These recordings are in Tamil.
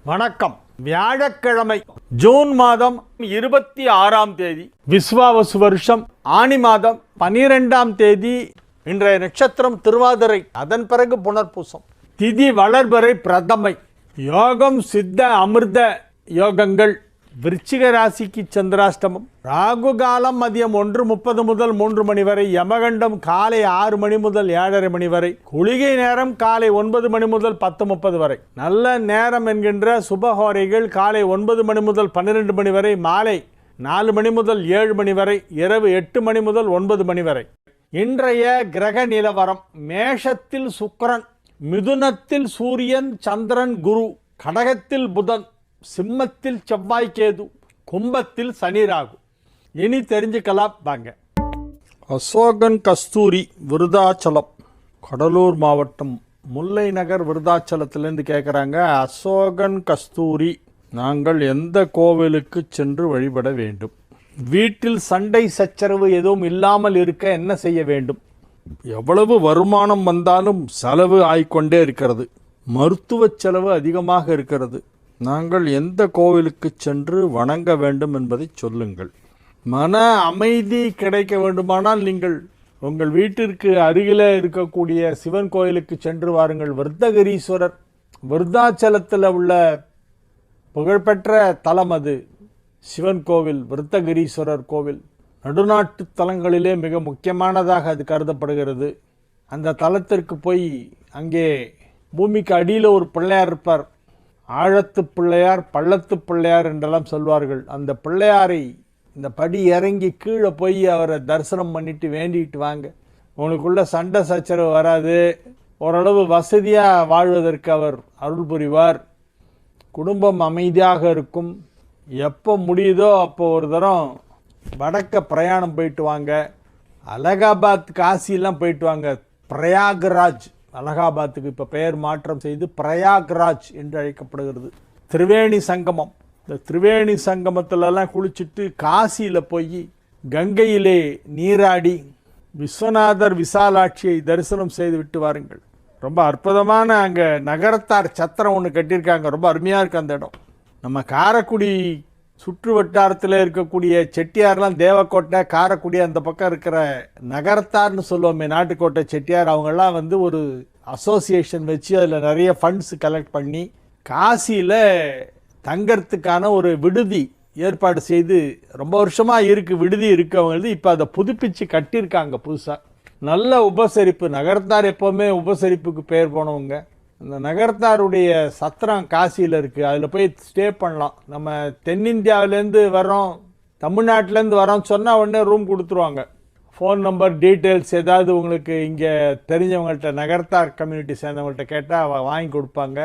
வணக்கம். வியாழக்கிழமை ஜூன் மாதம் 26ஆம் தேதி, விஸ்வாவசு வருஷம் ஆனி மாதம் 12ஆம் தேதி. இன்றைய நட்சத்திரம் திருவாதிரை, அதன் பிறகு புனர்பூசம். திதி வளர்பறை பிரதமை. யோகம் சித்த அமிர்த யோகங்கள். விருச்சிக ராசிக்கு சந்திராஷ்டமம். ராகு காலம் மதியம் 1:30 முதல் 3 மணி வரை. யமகண்டம் காலை 6 மணி முதல் 7:30 மணி வரை. குளிகை நேரம் காலை 9 மணி முதல் 10:30 வரை. நல்ல நேரம் என்கின்ற சுபஹோரைகள் காலை 9 மணி முதல் 12 மணி வரை, மாலை 4 மணி முதல் 7 மணி வரை, இரவு 8 மணி முதல் 9 மணி வரை. இன்றைய கிரக நிலவரம்: மேஷத்தில் சுக்கிரன், மிதுனத்தில் சூரியன் சந்திரன் குரு, கடகத்தில் புதன், சிம்மத்தில் செவ்வாய் கேது, கும்பத்தில் சனி ராகு. இனி தெரிஞ்சுக்கலாம் வாங்க. அசோகன் கஸ்தூரி, விருதாச்சலம், கடலூர் மாவட்டம் முல்லை நகர் விருதாச்சலத்திலேருந்து கேட்குறாங்க. அசோகன் கஸ்தூரி, நாங்கள் எந்த கோவிலுக்கு சென்று வழிபட வேண்டும்? வீட்டில் சண்டை சச்சரவு எதுவும் இல்லாமல் இருக்க என்ன செய்ய வேண்டும்? எவ்வளவு வருமானம் வந்தாலும் செலவு ஆய்கொண்டே இருக்கிறது. மருத்துவ செலவு அதிகமாக இருக்கிறது. நாங்கள் எந்த கோவிலுக்கு சென்று வணங்க வேண்டும் என்பதை சொல்லுங்கள். மன அமைதி கிடைக்க வேண்டுமானால் நீங்கள் உங்கள் வீட்டிற்கு அருகில் இருக்கக்கூடிய சிவன் கோயிலுக்கு சென்று வாருங்கள். விருத்தகிரீஸ்வரர் விருத்தாச்சலத்தில் உள்ள புகழ்பெற்ற தலம் அது. சிவன் கோவில், விருத்தகிரீஸ்வரர் கோவில் நடுநாட்டு தலங்களிலே மிக முக்கியமானதாக அது கருதப்படுகிறது. அந்த தலத்திற்கு போய் அங்கே பூமிக்கு அடியில் ஒரு பிள்ளையார் இருப்பார். ஆழத்து பிள்ளையார், பள்ளத்து பிள்ளையார் என்றெல்லாம் சொல்வார்கள். அந்த பிள்ளையாரை இந்த படி இறங்கி கீழே போய் அவரை தரிசனம் பண்ணிட்டு வேண்டிட்டு வாங்க. உங்களுக்குள்ள சண்டை சச்சரவு வராது. ஓரளவு வசதியாக வாழ்வதற்கு அவர் அருள் புரிவார். குடும்பம் அமைதியாக இருக்கும். எப்போ முடியுதோ அப்போ ஒரு தரம் வடக்க பிரயாணம் போயிட்டு வாங்க. அலகாபாத், காசிலாம் போயிட்டு வாங்க. பிரயாக்ராஜ், அலகாபாத்துக்கு இப்போ பெயர் மாற்றம் செய்து பிரயாக்ராஜ் என்று அழைக்கப்படுகிறது. திரிவேணி சங்கமம். இந்த திரிவேணி சங்கமத்திலலாம் குளிச்சுட்டு காசியில் போய் கங்கையிலே நீராடி விஸ்வநாதர் விசாலாட்சியை தரிசனம் செய்து விட்டு வாருங்கள். ரொம்ப அற்புதமான அங்கே நகரத்தார் சத்திரம் ஒன்று கட்டியிருக்காங்க. ரொம்ப அருமையாக இருக்குது அந்த இடம். நம்ம காரைக்குடி சுற்று வட்டாரத்தில் இருக்கக்கூடிய செட்டியார்லாம் தேவக்கோட்டை, காரைக்குடி அந்த பக்கம் இருக்கிற நகரத்தார்னு சொல்லுவோமே, நாட்டுக்கோட்டை செட்டியார், அவங்கெல்லாம் வந்து ஒரு அசோசியேஷன் வச்சு அதில் நிறைய ஃபண்ட்ஸ் கலெக்ட் பண்ணி காசியில் தங்கறதுக்கான ஒரு விடுதி ஏற்பாடு செய்து ரொம்ப வருஷமாக இருக்குது. விடுதி இருக்குது அவங்களுக்கு. இப்போ அதை புதுப்பிச்சு கட்டியிருக்காங்க புதுசாக. நல்ல உபசரிப்பு. நகரத்தார் எப்போவுமே உபசரிப்புக்கு பெயர் போனவங்க. அந்த நகரத்தாருடைய சத்திரம் காசியில் இருக்குது. அதில் போய் ஸ்டே பண்ணலாம். நம்ம தென்னிந்தியாவிலேருந்து வரோம், தமிழ்நாட்டிலேருந்து வரோம் சொன்னால் உடனே ரூம் கொடுத்துருவாங்க. ஃபோன் நம்பர், டீட்டெயில்ஸ் ஏதாவது உங்களுக்கு இங்கே தெரிஞ்சவங்கள்ட்ட, நகரத்தார் கம்யூனிட்டி சேர்ந்தவங்கள்ட்ட கேட்டால் வாங்கி கொடுப்பாங்க.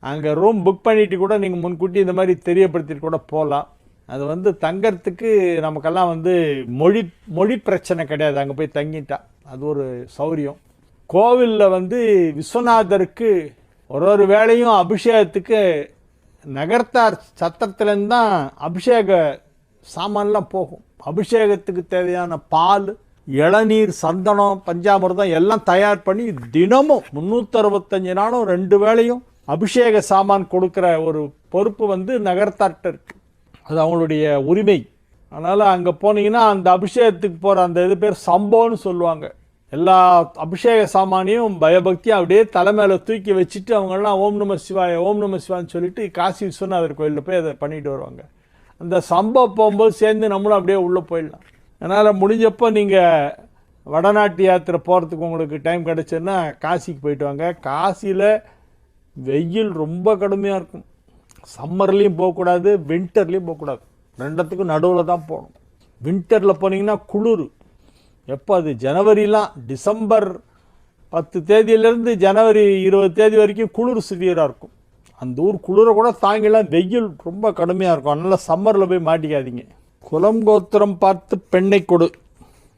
அங்கே ரூம் புக் பண்ணிட்டு கூட நீங்கள் முன்கூட்டி இந்த மாதிரி தெரியப்படுத்திட்டு கூட போகலாம். அது வந்து தங்கறதுக்கு நமக்கெல்லாம் வந்து மொழி பிரச்சனை கிடையாது. அங்கே போய் தங்கிட்டா அது ஒரு சௌரியம். கோவிலில் வந்து விஸ்வநாதருக்கு ஒரு வேளையும் அபிஷேகத்துக்கு நகர்த்தார் சத்திரத்துலேருந்து தான் அபிஷேக சாமான்லாம் போகும். அபிஷேகத்துக்கு தேவையான பால், இளநீர், சந்தனம், பஞ்சாமிர்தம் எல்லாம் தயார் பண்ணி தினமும் 365 நாளும் 2 வேளையும் அபிஷேக சாமான் கொடுக்குற ஒரு பொறுப்பு வந்து நகர்த்தார்கிட்ட இருக்கு. அது அவங்களுடைய உரிமை. அதனால் அங்கே போனீங்கன்னா அந்த அபிஷேகத்துக்கு போகிற அந்த இது பேர் சம்போன்னு சொல்லுவாங்க. எல்லா அபிஷேக சாமானியும் பயபக்தியாக அப்படியே தலைமையில தூக்கி வச்சுட்டு அவங்கெல்லாம் ஓம் நம சிவாய, ஓம் நம சிவான்னு சொல்லிட்டு காசி விஸ்வநாதர் கோயிலில் போய் அதை பண்ணிட்டு வருவாங்க. அந்த சம்பவம் போகும்போது சேர்ந்து நம்மளும் அப்படியே உள்ளே போயிடலாம். அதனால் முடிஞ்சப்போ நீங்கள் வடநாட்டு யாத்திரை போகிறதுக்கு உங்களுக்கு டைம் கிடச்சுன்னா காசிக்கு போயிட்டு வாங்க. காசியில் வெயில் ரொம்ப கடுமையாக இருக்கும். சம்மர்லேயும் போகக்கூடாது, வின்டர்லேயும் போகக்கூடாது. ரெண்டத்துக்கும் நடுவில் தான் போகணும். வின்டரில் போனீங்கன்னா குளிர். எப்போ அது ஜனவரிலாம், டிசம்பர் 10 தேதியிலேருந்து ஜனவரி 20 தேதி வரைக்கும் குளிர் சிவியராக இருக்கும். அந்த ஊர் குளிரை கூட தாங்கலாம். வெயில் ரொம்ப கடுமையாக இருக்கும். அதனால் சம்மரில் போய் மாட்டிக்காதீங்க. குலம் கோத்திரம் பார்த்து பெண்ணை கொடு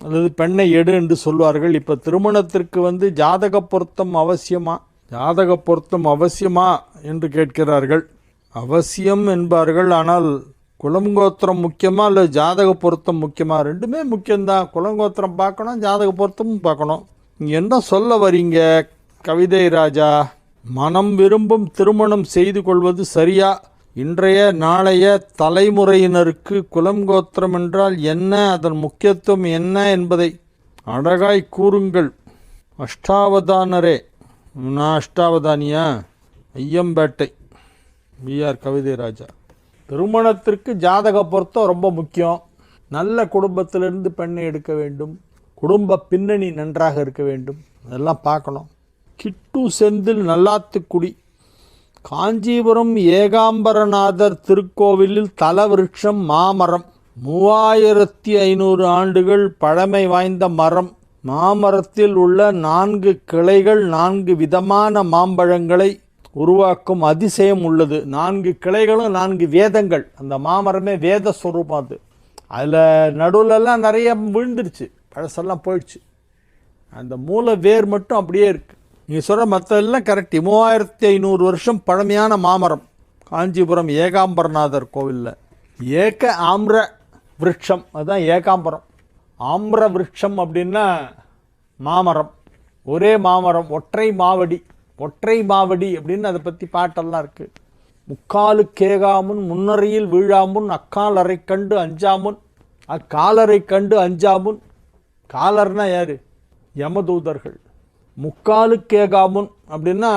அல்லது பெண்ணை எடு என்று சொல்வார்கள். இப்போ திருமணத்திற்கு வந்து ஜாதக பொருத்தம் அவசியமா, ஜாதக பொருத்தம் அவசியமா என்று கேட்கிறார்கள். அவசியம் என்பார்கள். ஆனால் குலங்கோத்திரம் முக்கியமாக இல்லை ஜாதக பொருத்தம் முக்கியமாக? ரெண்டுமே முக்கியம்தான். குலங்கோத்திரம் பார்க்கணும், ஜாதக பொருத்தமும் பார்க்கணும். நீங்கள் என்ன சொல்ல வரீங்க கவிதை ராஜா? மனம் விரும்பும் திருமணம் செய்து கொள்வது சரியா? இன்றைய நாளைய தலைமுறையினருக்கு குலங்கோத்திரம் என்றால் என்ன, அதன் முக்கியத்துவம் என்ன என்பதை அழகாய் கூறுங்கள். அஷ்டாவதானரே. நான் அஷ்டாவதானியா? ஐயம்பேட்டை பிஆர் கவிதை ராஜா. திருமணத்திற்கு ஜாதக பொருத்தம் ரொம்ப முக்கியம். நல்ல குடும்பத்திலிருந்து பெண்ணை எடுக்க வேண்டும். குடும்ப பின்னணி நன்றாக இருக்க வேண்டும். அதெல்லாம் பார்க்கணும். கிட்டு செந்தில் நல்லாத்துக்குடி. காஞ்சிபுரம் ஏகாம்பரநாதர் திருக்கோவிலில் தலவிருட்சம் மாமரம். 3500 ஆண்டுகள் பழமை வாய்ந்த மரம். மாமரத்தில் உள்ள 4 கிளைகள் 4 விதமான மாம்பழங்களை உருவாக்கும் அதிசயம் உள்ளது. 4 கிளைகளும் 4 வேதங்கள். அந்த மாமரமே வேத ஸ்வரூபம். அது அதில் நடுவிலெல்லாம் நிறைய விழுந்துருச்சு, பழசெல்லாம் போயிடுச்சு. அந்த மூல வேர் மட்டும் அப்படியே இருக்குது. நீங்கள் சொல்கிற மற்றெல்லாம் கரெக்டு. 3500 வருஷம் பழமையான மாமரம் காஞ்சிபுரம் ஏகாம்பரநாதர் கோவிலில். ஏக ஆம்ர விருட்சம், அதுதான் ஏகாம்பரம். ஆம்ர விருட்சம் அப்படின்னா மாமரம், ஒரே மாமரம், ஒற்றை மாவடி. ஒற்றை மாவடி அப்படின்னு அதை பற்றி பாட்டெல்லாம் இருக்குது. முக்காலு கேகாமுன் முன்னறையில் வீழாமுன் அக்காலரை கண்டு அஞ்சாமுன் அக்காலரை கண்டு அஞ்சாமுன். காலர்னா யார்? யமதூதர்கள். முக்காலு கேகாமுன் அப்படின்னா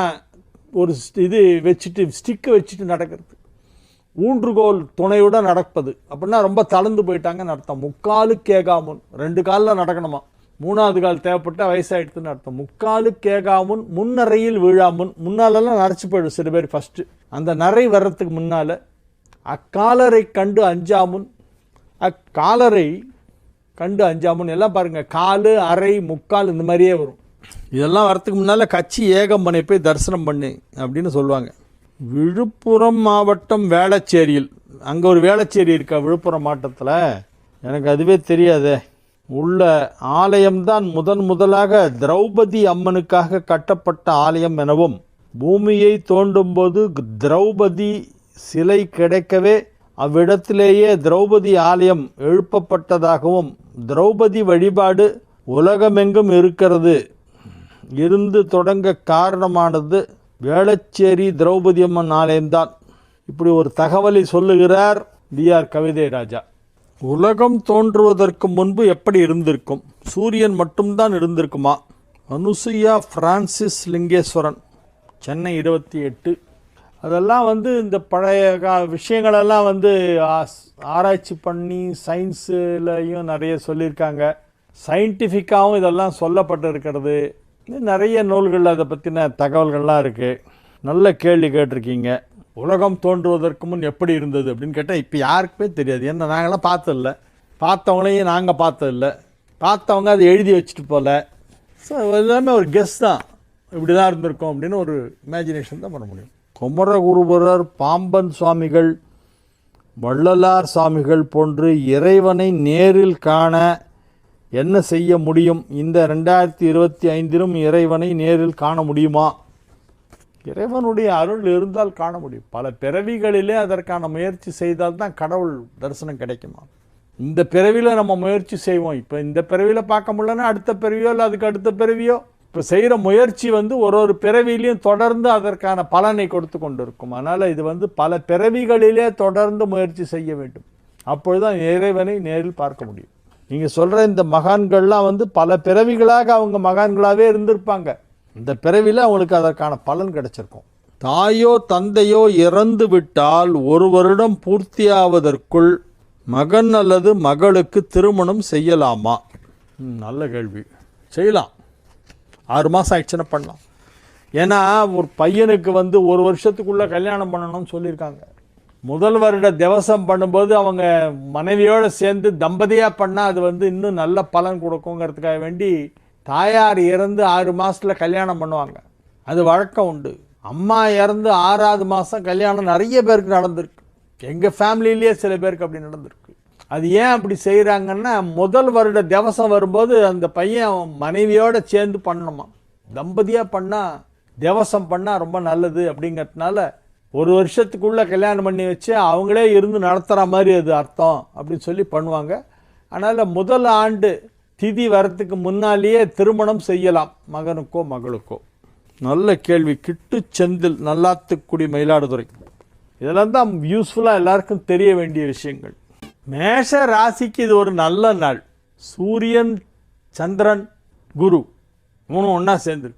ஒரு இது வச்சுட்டு, ஸ்டிக்கு வச்சுட்டு நடக்கிறது, ஊன்றுகோல் துணையுடன் நடப்பது. அப்படின்னா ரொம்ப தளர்ந்து போயிட்டாங்கன்னு அர்த்தம். முக்காலு கேகாமுன், 2 காலில் நடக்கணுமா, 3வது கால் தேவைப்பட்ட வயசாகிடுதுன்னு அர்த்தம். முக்காலு கேகாமுன் முன்னறையில் வீழாமுன். முன்னாலெல்லாம் நரைச்சி போயிடும் சில பேர் ஃபஸ்ட்டு. அந்த நரை வர்றதுக்கு முன்னால் அக்காலரை கண்டு அஞ்சாமுன். அக்காலரை கண்டு அஞ்சாமுன் எல்லாம் பாருங்கள், காலு அரை முக்கால் இந்த மாதிரியே வரும். இதெல்லாம் வரத்துக்கு முன்னால் கட்சி ஏகம்பனை போய் தரிசனம் பண்ணு அப்படின்னு சொல்லுவாங்க. விழுப்புரம் மாவட்டம் வேளச்சேரியில், அங்கே ஒரு வேளச்சேரி இருக்கா விழுப்புரம் மாவட்டத்தில், எனக்கு அதுவே தெரியாதே. உள்ள ஆலயம்தான் முதலாக திரௌபதி அம்மனுக்காக கட்டப்பட்ட ஆலயம் எனவும், பூமியை தோண்டும்போது திரௌபதி சிலை கிடைக்கவே அவ்விடத்திலேயே திரௌபதி ஆலயம் எழுப்பப்பட்டதாகவும், திரௌபதி வழிபாடு உலகமெங்கும் இருந்து தொடங்க காரணமானது வேளச்சேரி திரௌபதி அம்மன் ஆலயம்தான். இப்படி ஒரு தகவலை சொல்லுகிறார் பிஆர் கவிதை ராஜா. உலகம் தோன்றுவதற்கு முன்பு எப்படி இருந்திருக்கும்? சூரியன் மட்டும்தான் இருந்திருக்குமா? அனுசுயா பிரான்சிஸ் லிங்கேஸ்வரன், சென்னை 28. அதெல்லாம் இந்த பழைய விஷயங்களெல்லாம் ஆராய்ச்சி பண்ணி சயின்ஸுலையும் நிறைய சொல்லியிருக்காங்க. சயின்டிஃபிக்காகவும் இதெல்லாம் சொல்லப்பட்டு இருக்கிறது. நிறைய நூல்கள் அதை பற்றின தகவல்கள்லாம் இருக்குது. நல்ல கேள்வி கேட்டிருக்கீங்க. உலகம் தோன்றுவதற்கு முன் எப்படி இருந்தது அப்படின்னு கேட்டால் இப்போ யாருக்குமே தெரியாது. ஏன்னா நாங்களாம் பார்த்ததில்ல, பார்த்தவங்களையும் நாங்கள் பார்த்ததில்ல, பார்த்தவங்க அதை எழுதி வச்சுட்டு போகல. ஸோ எல்லாமே ஒரு கெஸ் தான், இப்படி தான் இருந்திருக்கும் அப்படின்னு ஒரு இமேஜினேஷன் தான் பண்ண முடியும். குமரகுருபரர், பாம்பன் சுவாமிகள், வள்ளலார் சுவாமிகள் போன்று இறைவனை நேரில் காண என்ன செய்ய முடியும்? இந்த 2025 இறைவனை நேரில் காண முடியுமா? இறைவனுடைய அருள் இருந்தால் காண முடியும். பல பிறவிகளிலே அதற்கான முயற்சி செய்தால் தான் கடவுள் தரிசனம் கிடைக்குமா? இந்த பிறவியில் நம்ம முயற்சி செய்வோம். இப்போ இந்த பிறவியில் பார்க்க முடியலன்னா அடுத்த பிறவியோ இல்லை அதுக்கு அடுத்த பிறவியோ, இப்போ செய்கிற முயற்சி ஒரு பிறவிலையும் தொடர்ந்து அதற்கான பலனை கொடுத்து கொண்டு இருக்கும். அதனால் இது பல பிறவிகளிலே தொடர்ந்து முயற்சி செய்ய வேண்டும். அப்பொழுதுதான் இறைவனை நேரில் பார்க்க முடியும். நீங்கள் சொல்கிற இந்த மகான்கள்லாம் பல பிறவிகளாக அவங்க மகான்களாகவே இருந்திருப்பாங்க. இந்த பிறவியில் அவங்களுக்கு அதற்கான பலன் கிடைச்சிருக்கும். தாயோ தந்தையோ இறந்து விட்டால் 1 வருடம் பூர்த்தியாவதற்குள் மகன் அல்லது மகளுக்கு திருமணம் செய்யலாமா? நல்ல கேள்வி. செய்யலாம். 6 மாதம் ஆயிடுச்சுன்னா பண்ணலாம். ஏன்னா ஒரு பையனுக்கு 1 வருஷத்துக்குள்ளே கல்யாணம் பண்ணணும்னு சொல்லியிருக்காங்க. முதல் வருட திவசம் பண்ணும்போது அவங்க மனைவியோடு சேர்ந்து தம்பதியாக பண்ணால் அது இன்னும் நல்ல பலன் கொடுக்குங்கிறதுக்காக வேண்டி தாயார் இறந்து 6 மாதத்தில் கல்யாணம் பண்ணுவாங்க. அது வழக்கம் உண்டு. அம்மா இறந்து 6வது மாதம் கல்யாணம் நிறைய பேருக்கு நடந்திருக்கு. எங்கள் ஃபேமிலியிலேயே சில பேருக்கு அப்படி நடந்திருக்கு. அது ஏன் அப்படி செய்கிறாங்கன்னா, முதல் வருட திவசம் வரும்போது அந்த பையன் மனைவியோடு சேர்ந்து பண்ணணுமா. தம்பதியாக பண்ணால், திவசம் பண்ணால் ரொம்ப நல்லது அப்படிங்கிறதுனால 1 வருஷத்துக்குள்ளே கல்யாணம் பண்ணி வச்சு அவங்களே இருந்து நடத்துகிற மாதிரி அது அர்த்தம் அப்படின்னு சொல்லி பண்ணுவாங்க. அதனால் முதல் ஆண்டு திதி வரத்துக்கு முன்னாலேயே திருமணம் செய்யலாம் மகனுக்கோ மகளுக்கோ. நல்ல கேள்வி. கிட்டு செந்தில், நல்லாத்துக்குடி, மயிலாடுதுறை. இதெல்லாம் தான் யூஸ்ஃபுல்லாக எல்லாருக்கும் தெரிய வேண்டிய விஷயங்கள். மேஷ ராசிக்கு இது ஒரு நல்ல நாள். சூரியன், சந்திரன், குரு 3 ஒன்றா சேர்ந்து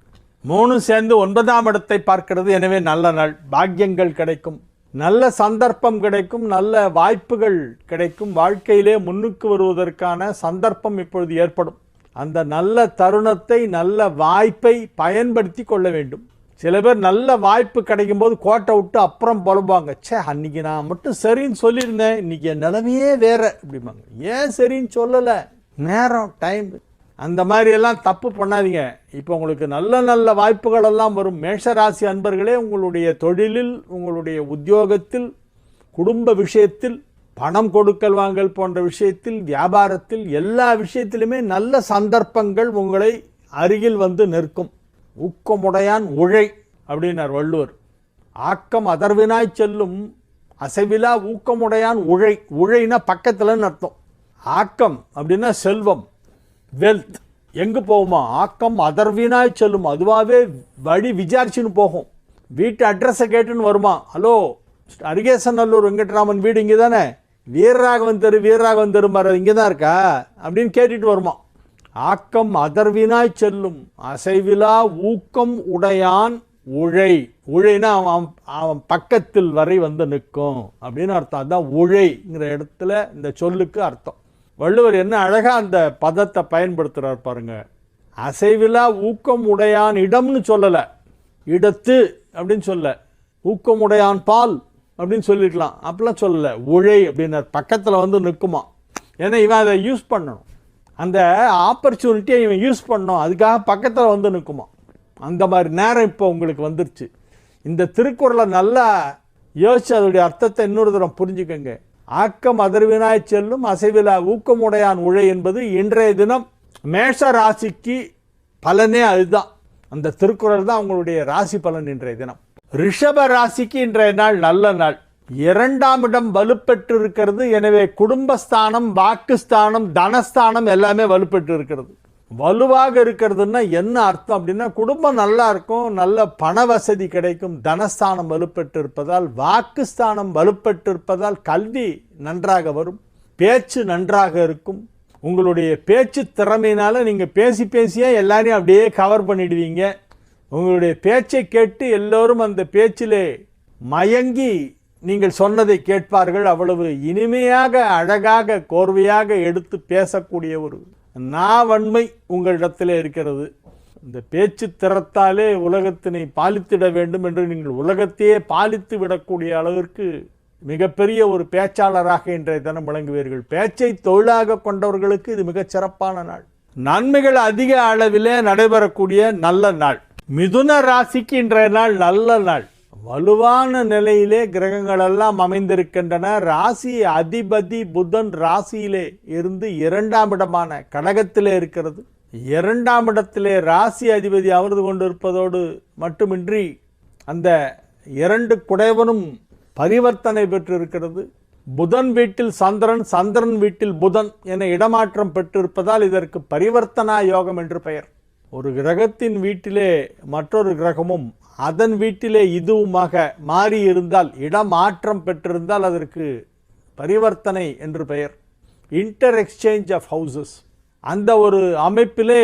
3 சேர்ந்து 9ஆம் இடத்தை பார்க்கிறது. எனவே நல்ல நாள். பாக்கியங்கள் கிடைக்கும், நல்ல சந்தர்ப்பம் கிடைக்கும், நல்ல வாய்ப்புகள் கிடைக்கும். வாழ்க்கையிலே முன்னுக்கு வருவதற்கான சந்தர்ப்பம் இப்பொழுது ஏற்படும். அந்த நல்ல தருணத்தை, நல்ல வாய்ப்பை பயன்படுத்தி கொள்ள வேண்டும். சில பேர் நல்ல வாய்ப்பு கிடைக்கும் போது கோட்டை விட்டு அப்புறம் புலம்புவாங்க. அன்னைக்கு நான் மட்டும் சரின்னு சொல்லியிருந்தேன், இன்னைக்கு என் நிலைமையே வேற அப்படிம்பாங்க. ஏன் சரின்னு சொல்லலை? நேரம், டைம். அந்த மாதிரி எல்லாம் தப்பு பண்ணாதீங்க. இப்போ உங்களுக்கு நல்ல நல்ல வாய்ப்புகள் எல்லாம் வரும். மேஷராசி அன்பர்களே, உங்களுடைய தொழிலில், உங்களுடைய உத்தியோகத்தில், குடும்ப விஷயத்தில், பணம் கொடுக்கல் வாங்கல் போன்ற விஷயத்தில், வியாபாரத்தில், எல்லா விஷயத்திலுமே நல்ல சந்தர்ப்பங்கள் உங்களை அருகில் வந்து நிற்கும். ஊக்கமுடையான் உழை அப்படின்னார் வள்ளுவர். ஆக்கம் அதர்வினாய் செல்லும், அசைவிலா ஊக்கமுடையான் உழை. உழைனா பக்கத்துலன்னு அர்த்தம். ஆக்கம் அப்படின்னா செல்வம், வெல்த். எங்கே போகுமா? ஆக்கம் அதர்வினாய் செல்லும். அதுவாகவே வழி விசாரிச்சுன்னு போகும். வீட்டு அட்ரஸை கேட்டுன்னு வருமா? ஹலோ, அரிகேசநல்லூர் வெங்கட்ராமன் வீடு இங்கே தானே? வீரராகவன் தெரு மர இங்கே தான் இருக்கா அப்படின்னு கேட்டுட்டு வருமா. ஆக்கம் அதர்வினாய் செல்லும், அசைவிலா ஊக்கம் உடையான் உழை. உழைனா அவன் பக்கத்தில் வரை வந்து நிற்கும் அப்படின்னு அர்த்தம். அதுதான் உழைங்கிற இடத்துல இந்த சொல்லுக்கு அர்த்தம். வள்ளுவர் என்ன அழகா அந்த பதத்தை பயன்படுத்துகிறார் பாருங்க. அசைவிலா ஊக்கம் உடையான் இடம்னு சொல்லலை, இடத்து அப்படின்னு சொல்ல. ஊக்கம் உடையான் பால் அப்படின்னு சொல்லியிருக்கலாம், அப்படிலாம் சொல்லலை. உழை அப்படின்னார், பக்கத்தில் வந்து நிற்குமா. ஏன்னா இவன் அதை யூஸ் பண்ணணும், அந்த ஆப்பர்ச்சுனிட்டியை இவன் யூஸ் பண்ணணும், அதுக்காக பக்கத்தில் வந்து நிற்குமா. அந்த மாதிரி நேரம் இப்போ உங்களுக்கு வந்துருச்சு. இந்த திருக்குறளை நல்லா யோசிச்சு அதோடைய அர்த்தத்தை இன்னொரு தரம் புரிஞ்சுக்கங்க. ஆக்கம் அதர்வினாய் செல்லும், அசைவிலா ஊக்கமுடையான் உழை என்பது இன்றைய தினம் மேஷ ராசிக்கு பலனே அதுதான். அந்த திருக்குறள் தான் உங்களுடைய ராசி பலன் இன்றைய தினம். ரிஷப ராசிக்கு இன்றைய நாள் நல்ல நாள். 2ஆம் இடம் வலுப்பெற்று இருக்கிறது. எனவே குடும்பஸ்தானம், வாக்குஸ்தானம், தனஸ்தானம் எல்லாமே வலுப்பெற்று இருக்கிறது. வலுவாக இருக்கிறதுன்னா என்ன அர்த்தம் அப்படின்னா, குடும்பம் நல்லா இருக்கும், நல்ல பண வசதி கிடைக்கும். தனஸ்தானம் வலுப்பெற்று இருப்பதால், வாக்குஸ்தானம் வலுப்பெற்று இருப்பதால் கல்வி நன்றாக வரும், பேச்சு நன்றாக இருக்கும். உங்களுடைய பேச்சு திறமையினால நீங்கள் பேசியே எல்லாரையும் அப்படியே கவர் பண்ணிடுவீங்க. உங்களுடைய பேச்சை கேட்டு எல்லோரும் அந்த பேச்சிலே மயங்கி நீங்கள் சொன்னதை கேட்பார்கள். அவ்வளவு இனிமையாக, அழகாக, கோர்வையாக எடுத்து பேசக்கூடிய ஒரு நாவன்மை உங்களிடத்திலே இருக்கிறது. இந்த பேச்சு திறத்தாலே உலகத்தினை பாலித்திட வேண்டும் என்று நீங்கள் உலகத்தையே பாலித்து விடக்கூடிய அளவிற்கு மிகப்பெரிய ஒரு பேச்சாளராக இன்றைய தினம் விளங்குவீர்கள். பேச்சை தொழிலாக கொண்டவர்களுக்கு இது மிகச் சிறப்பான நாள். நன்மைகள் அதிக அளவிலே நடைபெறக்கூடிய நல்ல நாள். மிதுன ராசிக்கு இன்றைய நாள் நல்ல நாள். வலுவான நிலையிலே கிரகங்கள் எல்லாம் அமைந்திருக்கின்றன. ராசி அதிபதி புதன் ராசியிலே இருந்து 2ஆம் இடமான கடகத்திலே இருக்கிறது. 2ஆம் இடத்திலே ராசி அதிபதி அமர்ந்து கொண்டிருப்பதோடு மட்டுமின்றி அந்த 2 குடைவனும் பரிவர்த்தனை பெற்றிருக்கிறது. புதன் வீட்டில் சந்திரன், சந்திரன் வீட்டில் புதன் என இடமாற்றம் பெற்றிருப்பதால் இதற்கு பரிவர்த்தனா யோகம் என்று பெயர். ஒரு கிரகத்தின் வீட்டிலே மற்றொரு கிரகமும் அதன் வீட்டிலே இதுவுமாக மாறி இருந்தால், இடமாற்றம் பெற்றிருந்தால் அதற்கு பரிவர்த்தனை என்று பெயர். Inter exchange of houses. அந்த ஒரு அமைப்பிலே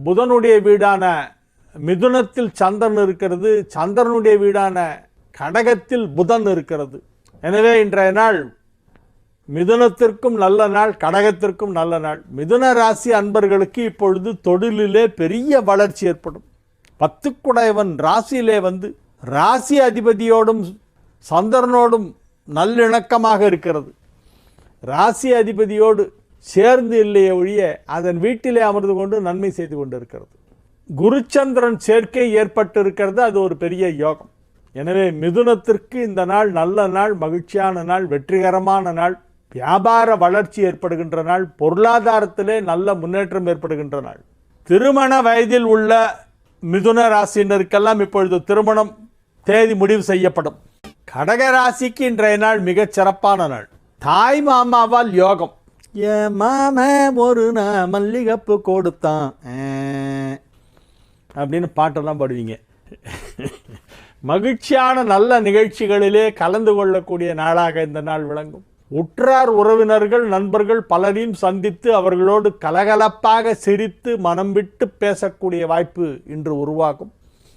புதனுடைய வீடான மிதுனத்தில் சந்திரன் இருக்கிறது, சந்திரனுடைய வீடான கடகத்தில் புதன் இருக்கிறது. எனவே இன்றைய நாள் மிதுனத்திற்கும் நல்ல நாள், கடகத்திற்கும் நல்ல நாள். மிதுன ராசி அன்பர்களுக்கு இப்பொழுது தொழிலிலே பெரிய வளர்ச்சி ஏற்படும். 10 குடையவன் ராசியிலே வந்து ராசி அதிபதியோடும் சந்திரனோடும் நல்லிணக்கமாக இருக்கிறது. ராசி அதிபதியோடு சேர்ந்து இல்லையே ஒழிய அதன் வீட்டிலே அமர்ந்து கொண்டு நன்மை செய்து கொண்டிருக்கிறது. குருச்சந்திரன் சேர்க்கை ஏற்பட்டு இருக்கிறது, அது ஒரு பெரிய யோகம். எனவே மிதுனத்திற்கு இந்த நாள் நல்ல நாள், மகிழ்ச்சியான நாள், வெற்றிகரமான நாள், வியாபார வளர்ச்சி ஏற்படுகின்ற நாள், பொருளாதாரத்திலே நல்ல முன்னேற்றம் ஏற்படுகின்ற நாள். திருமண வயதில் உள்ள மிதுன ராசியினருக்கெல்லாம் இப்பொழுது திருமணம் தேதி முடிவு செய்யப்படும். கடக ராசிக்கு இன்றைய நாள் மிகச் சிறப்பான நாள். தாய் மாமாவால் யோகம். என் மாம ஒரு மல்லிகப்பு கொடுத்தான் அப்படின்னு பாட்டெல்லாம் பாடுவீங்க. மகிழ்ச்சியான நல்ல நிகழ்ச்சிகளிலே கலந்து கொள்ளக்கூடிய நாளாக இந்த நாள் விளங்கும். உற்றார் உறவினர்கள் நண்பர்கள் பலரையும் சந்தித்து அவர்களோடு கலகலப்பாக சிரித்து மனம் விட்டு பேசக்கூடிய வாய்ப்பு இன்று உருவாகும்.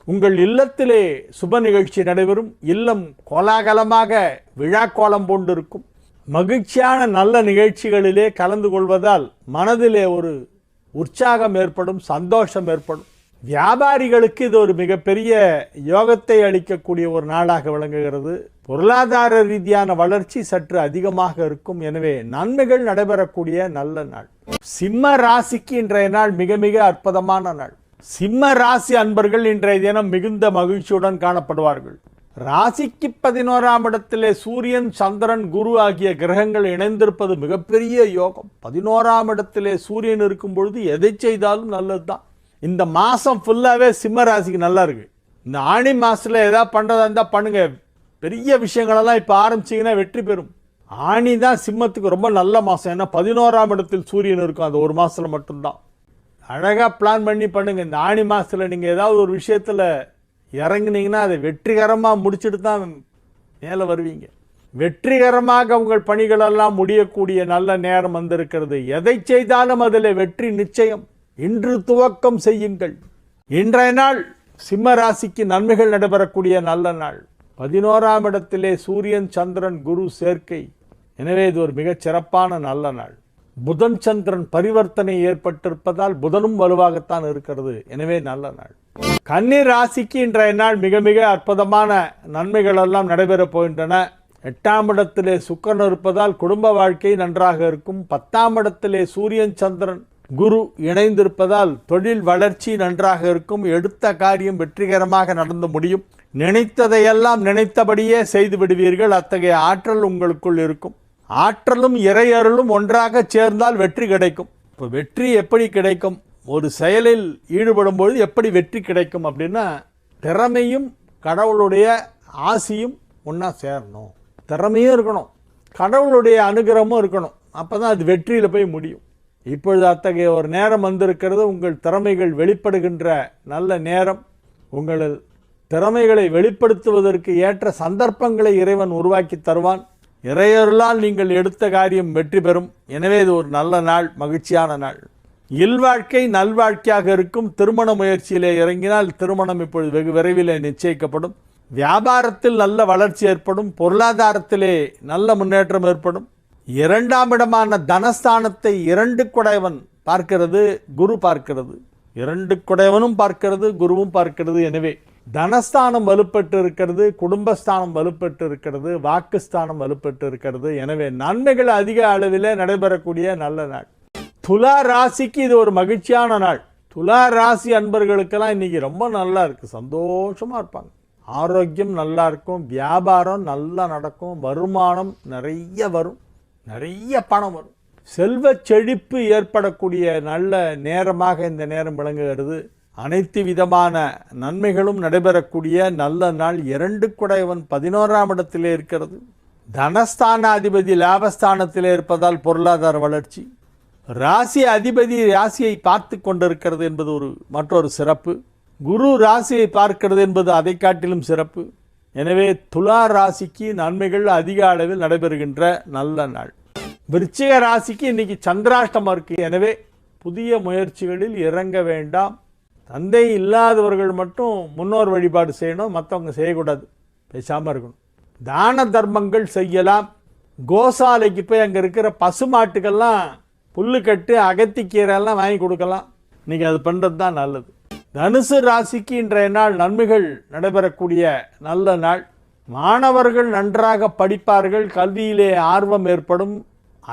உங்கள் இல்லத்திலே சுப நிகழ்ச்சி நடைபெறும். இல்லம் கோலாகலமாக விழாக்கோலம் போன்றிருக்கும். மகிழ்ச்சியான நல்ல நிகழ்ச்சிகளிலே கலந்து கொள்வதால் மனதிலே ஒரு உற்சாகம் ஏற்படும், சந்தோஷம் ஏற்படும். வியாபாரிகளுக்கு இது ஒரு மிகப்பெரிய யோகத்தை அளிக்கக்கூடிய ஒரு நாளாக விளங்குகிறது. பொருளாதார ரீதியான வளர்ச்சி சற்று அதிகமாக இருக்கும். எனவே நன்மைகள் நடைபெறக்கூடிய நல்ல நாள். சிம்ம ராசிக்கு இன்றைய நாள் மிக மிக அற்புதமான நாள். சிம்ம ராசி அன்பர்கள் இன்றைய தினம் மிகுந்த மகிழ்ச்சியுடன் காணப்படுவார்கள். ராசிக்கு 11ஆம் இடத்திலே சூரியன் சந்திரன் குரு ஆகிய கிரகங்கள் இணைந்திருப்பது மிகப்பெரிய யோகம். 11ஆம் இடத்திலே சூரியன் இருக்கும் பொழுது எதை செய்தாலும் நல்லது தான். இந்த மாதம் ஃபுல்லாகவே சிம்ம ராசிக்கு நல்லா இருக்கு. இந்த ஆணி மாதத்தில் எதாவது பண்ணுறதா இருந்தால் பண்ணுங்க. பெரிய விஷயங்களெல்லாம் இப்போ ஆரம்பிச்சிங்கன்னா வெற்றி பெறும். ஆணி தான் சிம்மத்துக்கு ரொம்ப நல்ல மாதம். ஏன்னா 11ஆம் இடத்தில் சூரியன் இருக்கும். அது ஒரு மாதத்தில் மட்டும்தான். அழகாக பிளான் பண்ணி பண்ணுங்கள். இந்த ஆணி மாதத்தில் நீங்கள் ஏதாவது ஒரு விஷயத்தில் இறங்குனீங்கன்னா அதை வெற்றிகரமாக முடிச்சுட்டு தான் மேலே வருவீங்க. வெற்றிகரமாக உங்கள் பணிகளெல்லாம் முடியக்கூடிய நல்ல நேரம் வந்திருக்கிறது. எதை செய்தாலும் அதில் வெற்றி நிச்சயம். இன்று துவக்கம் செய்யுங்கள். இன்றைய நாள் சிம்ம ராசிக்கு நன்மைகள் நடைபெறக்கூடிய நல்ல நாள். 11ஆம் இடத்திலே சூரியன் சந்திரன் குரு சேர்க்கை. எனவே இது ஒரு மிகச் சிறப்பான நல்ல நாள். புதன் சந்திரன் பரிவர்த்தனை ஏற்பட்டிருப்பதால் புதனும் வலுவாகத்தான் இருக்கிறது. எனவே நல்ல நாள். கன்னி ராசிக்கு இன்றைய நாள் மிக மிக அற்புதமான நன்மைகள் எல்லாம் நடைபெறப் போகின்றன. 8ஆம் இடத்திலே சுக்கிரன் இருப்பதால் குடும்ப வாழ்க்கை நன்றாக இருக்கும். 10ஆம் இடத்திலே சூரியன் சந்திரன் குரு இணைந்திருப்பதால் தொழில் வளர்ச்சி நன்றாக இருக்கும். எடுத்த காரியம் வெற்றிகரமாக நடந்து முடியும். நினைத்ததையெல்லாம் நினைத்தபடியே செய்து விடுவீர்கள். அத்தகைய ஆற்றல் உங்களுக்குள் இருக்கும். ஆற்றலும் இறையருளும் ஒன்றாக சேர்ந்தால் வெற்றி கிடைக்கும். இப்போ வெற்றி எப்படி கிடைக்கும்? ஒரு செயலில் ஈடுபடும் பொழுது எப்படி வெற்றி கிடைக்கும் அப்படின்னா, திறமையும் கடவுளுடைய ஆசியும் ஒன்றா சேரணும். திறமையும் இருக்கணும், கடவுளுடைய அனுகிரகமும் இருக்கணும். அப்போ தான் அது வெற்றியில் போய் முடியும். இப்பொழுது அத்தகைய ஒரு நேரம் வந்திருக்கிறது. உங்கள் திறமைகள் வெளிப்படுகின்ற நல்ல நேரம். உங்கள் திறமைகளை வெளிப்படுத்துவதற்கு ஏற்ற சந்தர்ப்பங்களை இறைவன் உருவாக்கி தருவான். இறையருளால் நீங்கள் எடுத்த காரியம் வெற்றி பெறும். எனவே இது ஒரு நல்ல நாள், மகிழ்ச்சியான நாள். இல்வாழ்க்கை நல்வாழ்க்கையாக இருக்கும். திருமண முயற்சியிலே இறங்கினால் திருமணம் இப்பொழுது வெகு விரைவில் நிச்சயிக்கப்படும். வியாபாரத்தில் நல்ல வளர்ச்சி ஏற்படும். பொருளாதாரத்திலே நல்ல முன்னேற்றம் ஏற்படும். 2ஆம் இடமான தனஸ்தானத்தை 2 குடையவன் பார்க்கிறது, குரு பார்க்கிறது. 2 குடையவனும் பார்க்கிறது, குருவும் பார்க்கிறது. எனவே தனஸ்தானம் வலுப்பட்டு இருக்கிறது, குடும்பஸ்தானம் வலுப்பட்டு இருக்கிறது, வாக்குஸ்தானம் வலுப்பட்டு இருக்கிறது. எனவே நன்மைகள் அதிக அளவில் நடைபெறக்கூடிய நல்ல நாள். துலா ராசிக்கு இது ஒரு மகிழ்ச்சியான நாள். துலா ராசி அன்பர்களுக்கெல்லாம் இன்னைக்கு ரொம்ப நல்லா இருக்கு. சந்தோஷமா இருப்பாங்க. ஆரோக்கியம் நல்லா இருக்கும். வியாபாரம் நல்லா நடக்கும். வருமானம் நிறைய வரும். நிறைய பணம் வரும். செல்வ செழிப்பு ஏற்படக்கூடிய நல்ல நேரமாக இந்த நேரம் விளங்குகிறது. அனைத்து விதமான நன்மைகளும் நடைபெறக்கூடிய நல்ல நாள். 2 குடையவன் 11ஆம் இடத்திலே இருக்கிறது. தனஸ்தான அதிபதி லாபஸ்தானத்திலே இருப்பதால் பொருளாதார வளர்ச்சி. ராசி அதிபதி ராசியை பார்த்து கொண்டிருக்கிறது என்பது மற்றொரு சிறப்பு. குரு ராசியை பார்க்கிறது என்பது அதை காட்டிலும் சிறப்பு. எனவே துலா ராசிக்கு நன்மைகள் அதிக அளவில் நடைபெறுகின்ற நல்ல நாள். விருச்சிக ராசிக்கு இன்னைக்கு சந்திராஷ்டமம் இருக்கு. எனவே புதிய முயற்சிகளில் இறங்க வேண்டாம். தந்தை இல்லாதவர்கள் மட்டும் முன்னோர் வழிபாடு செய்யணும், மற்றவங்க செய்யக்கூடாது, பேசாமல் இருக்கணும். தான தர்மங்கள் செய்யலாம். கோசாலைக்கு போய் அங்கே இருக்கிற பசுமாட்டுக்கெல்லாம் புல்லுக்கட்டு அகத்திக்கீரையெல்லாம் வாங்கி கொடுக்கலாம். இன்றைக்கி அது பண்ணுறது தான் நல்லது. தனுசு ராசிக்கு இன்றைய நாள் நன்மைகள் நடைபெறக்கூடிய நல்ல நாள். மாணவர்கள் நன்றாக படிப்பார்கள். கல்வியிலே ஆர்வம் ஏற்படும்.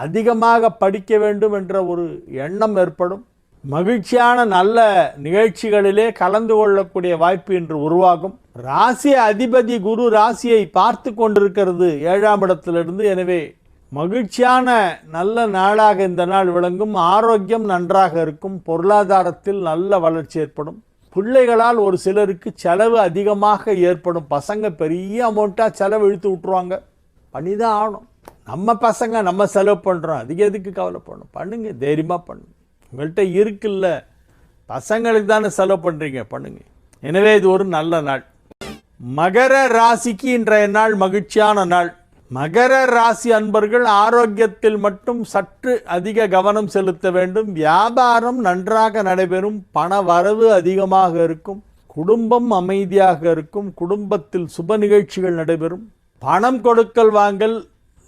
அதிகமாக படிக்க வேண்டும் என்ற ஒரு எண்ணம் ஏற்படும். மகிழ்ச்சியான நல்ல நிகழ்ச்சிகளிலே கலந்து கொள்ளக்கூடிய வாய்ப்பு இன்று உருவாகும். ராசி அதிபதி குரு ராசியை பார்த்து கொண்டிருக்கிறது 7ஆம் இடத்திலிருந்து. எனவே மகிழ்ச்சியான நல்ல நாளாக இந்த நாள் விளங்கும். ஆரோக்கியம் நன்றாக இருக்கும். பொருளாதாரத்தில் நல்ல வளர்ச்சி ஏற்படும். பிள்ளைகளால் ஒரு சிலருக்கு செலவு அதிகமாக ஏற்படும். பசங்க பெரிய அமௌண்ட்டாக செலவு இழுத்து விட்டுருவாங்க. பண்ணி தான் ஆகணும். நம்ம பசங்க நம்ம செலவு பண்ணுறோம், அதுக்கு எதுக்கு கவலைப்படணும்? பண்ணுங்க, தைரியமாக பண்ணுங்க. உங்கள்கிட்ட இருக்குல்ல, பசங்களுக்கு தானே செலவு பண்ணுறீங்க, பண்ணுங்க. எனவே இது ஒரு நல்ல நாள். மகர ராசிக்கு இன்றைய நாள் மகிழ்ச்சியான நாள். மகர ராசி அன்பர்கள் ஆரோக்கியத்தில் மட்டும் சற்று அதிக கவனம் செலுத்த வேண்டும். வியாபாரம் நன்றாக நடைபெறும், பண வரவு அதிகமாக இருக்கும், குடும்பம் அமைதியாக இருக்கும், குடும்பத்தில் சுப நிகழ்ச்சிகள் நடைபெறும், பணம் கொடுக்கல் வாங்கல்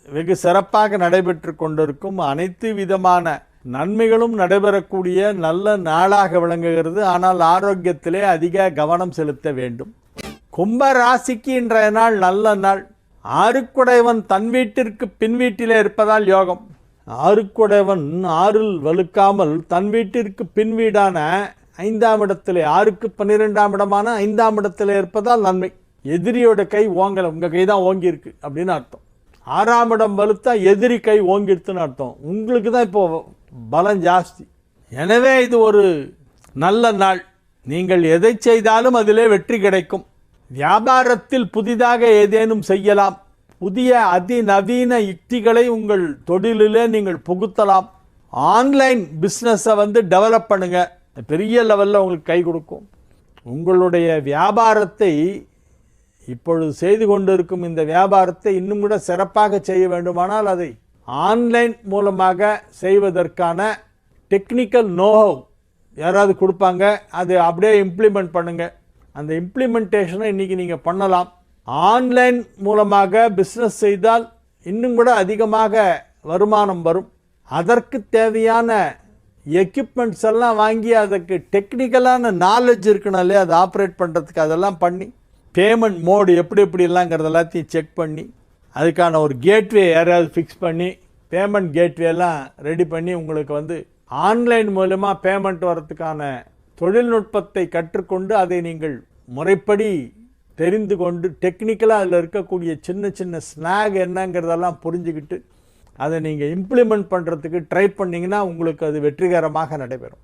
வெகு சிறப்பாக நடைபெற்று கொண்டிருக்கும். அனைத்து விதமான நன்மைகளும் நடைபெறக்கூடிய நல்ல நாளாக விளங்குகிறது. ஆனால் ஆரோக்கியத்திலே அதிக கவனம் செலுத்த வேண்டும். கும்ப ராசிக்கு இன்றைய நாள் நல்ல நாள். ஆறுக்குடையவன் தன் வீட்டிற்கு பின் வீட்டிலே இருப்பதால் யோகம். ஆறுக்குடையவன் ஆறில் வலுக்காமல் தன் வீட்டிற்கு பின் வீடான 5ஆம் இடத்திலே, 6க்கு 12ஆம் இடமான 5ஆம் இடத்திலே இருப்பதால் நன்மை. எதிரியோட கை ஓங்கலை, உங்கள் கை தான் ஓங்கி இருக்கு அப்படின்னு அர்த்தம். 6ஆம் இடம் வலுத்தா எதிரி கை ஓங்கிடுத்துன்னு அர்த்தம். உங்களுக்கு தான் இப்போ பலம் ஜாஸ்தி. எனவே இது ஒரு நல்ல நாள். நீங்கள் எதை செய்தாலும் அதிலே வெற்றி கிடைக்கும். வியாபாரத்தில் புதிதாக ஏதேனும் செய்யலாம். புதிய அதிநவீன யுக்திகளை உங்கள் தொழிலிலே நீங்கள் புகுத்தலாம். ஆன்லைன் பிஸ்னஸை டெவலப் பண்ணுங்க, பெரிய லெவலில் உங்களுக்கு கை கொடுக்கும். உங்களுடைய வியாபாரத்தை இப்பொழுது செய்து கொண்டிருக்கும் இந்த வியாபாரத்தை இன்னும் கூட சிறப்பாக செய்ய வேண்டுமானால் அதை ஆன்லைன் மூலமாக செய்வதற்கான டெக்னிக்கல் நோஹவ் யாராவது கொடுப்பாங்க, அது அப்படியே இம்ப்ளிமெண்ட் பண்ணுங்கள். அந்த இம்ப்ளிமெண்டேஷனை இன்றைக்கி நீங்கள் பண்ணலாம். ஆன்லைன் மூலமாக பிஸ்னஸ் செய்தால் இன்னும் கூட அதிகமாக வருமானம் வரும். அதற்கு தேவையான எக்யூப்மெண்ட்ஸ் எல்லாம் வாங்கி அதுக்கு டெக்னிக்கலான நாலேஜ் இருக்கணும் இல்லையா, அதை ஆப்ரேட் பண்ணுறதுக்கு அதெல்லாம் பண்ணி பேமெண்ட் மோடு எப்படிலாங்கிறது எல்லாத்தையும் செக் பண்ணி அதுக்கான ஒரு கேட்வே யாராவது ஃபிக்ஸ் பண்ணி பேமெண்ட் கேட்வேலாம் ரெடி பண்ணி உங்களுக்கு ஆன்லைன் மூலமாக பேமெண்ட் வரத்துக்கான தொழில்நுட்பத்தை கற்றுக்கொண்டு அதை நீங்கள் முறைப்படி தெரிந்து கொண்டு டெக்னிக்கலாக அதில் இருக்கக்கூடிய சின்ன சின்ன ஸ்நாக் என்னங்கிறதெல்லாம் புரிஞ்சுக்கிட்டு அதை நீங்கள் இம்ப்ளிமெண்ட் பண்ணுறதுக்கு ட்ரை பண்ணிங்கன்னா உங்களுக்கு அது வெற்றிகரமாக நடைபெறும்.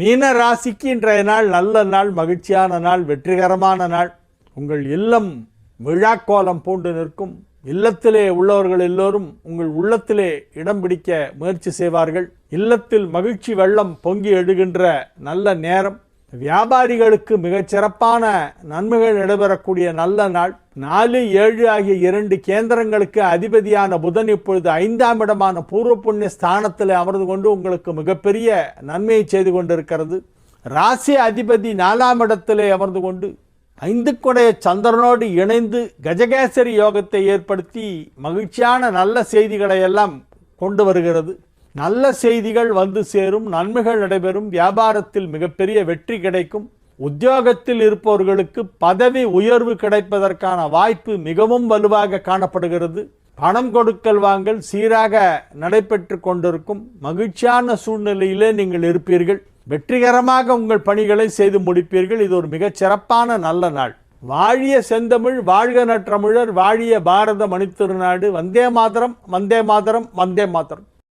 மீன ராசிக்கு இன்றைய நாள் நல்ல நாள், மகிழ்ச்சியான நாள், வெற்றிகரமான நாள். உங்கள் இல்லம் விழாக்கோலம் பூண்டு நிற்கும். இல்லத்திலே உள்ளவர்கள் எல்லோரும் உங்கள் உள்ளத்திலே இடம் பிடிக்க முயற்சி செய்வார்கள். இல்லத்தில் மகிழ்ச்சி வெள்ளம் பொங்கி எழுகின்ற நல்ல நேரம். வியாபாரிகளுக்கு மிகச்சிறப்பான நன்மைகள் நடைபெறக்கூடிய நல்ல நாள். 4, 7 ஆகிய 2 கேந்திரங்களுக்கு அதிபதியான புதன் இப்பொழுது 5ஆம் இடமான பூர்வ புண்ணிய ஸ்தானத்தில் அமர்ந்து கொண்டு உங்களுக்கு மிகப்பெரிய நன்மையை செய்து கொண்டிருக்கிறது. ராசி அதிபதி 4ஆம் இடத்திலே அமர்ந்து கொண்டு 5க்குடைய சந்திரனோடு இணைந்து கஜகேசரி யோகத்தை ஏற்படுத்தி மகிழ்ச்சியான நல்ல செய்திகளை எல்லாம் கொண்டு வருகிறது. நல்ல செய்திகள் வந்து சேரும், நன்மைகள் நடைபெறும், வியாபாரத்தில் மிகப்பெரிய வெற்றி கிடைக்கும். உத்தியோகத்தில் இருப்பவர்களுக்கு பதவி உயர்வு கிடைப்பதற்கான வாய்ப்பு மிகவும் வலுவாக காணப்படுகிறது. பணம் கொடுக்கல் வாங்கல் சீராக நடைபெற்று கொண்டிருக்கும். மகிழ்ச்சியான சூழ்நிலையிலே நீங்கள் இருப்பீர்கள். வெற்றிகரமாக உங்கள் பணிகளை செய்து முடிப்பீர்கள். இது ஒரு மிகச் சிறப்பான நல்ல நாள். வாழிய செந்தமிழ், வாழ்க நற்றமிழர், வாழிய பாரத மணித்திருநாடு. வந்தே மாதரம், வந்தே மாதரம், வந்தே மாதரம்.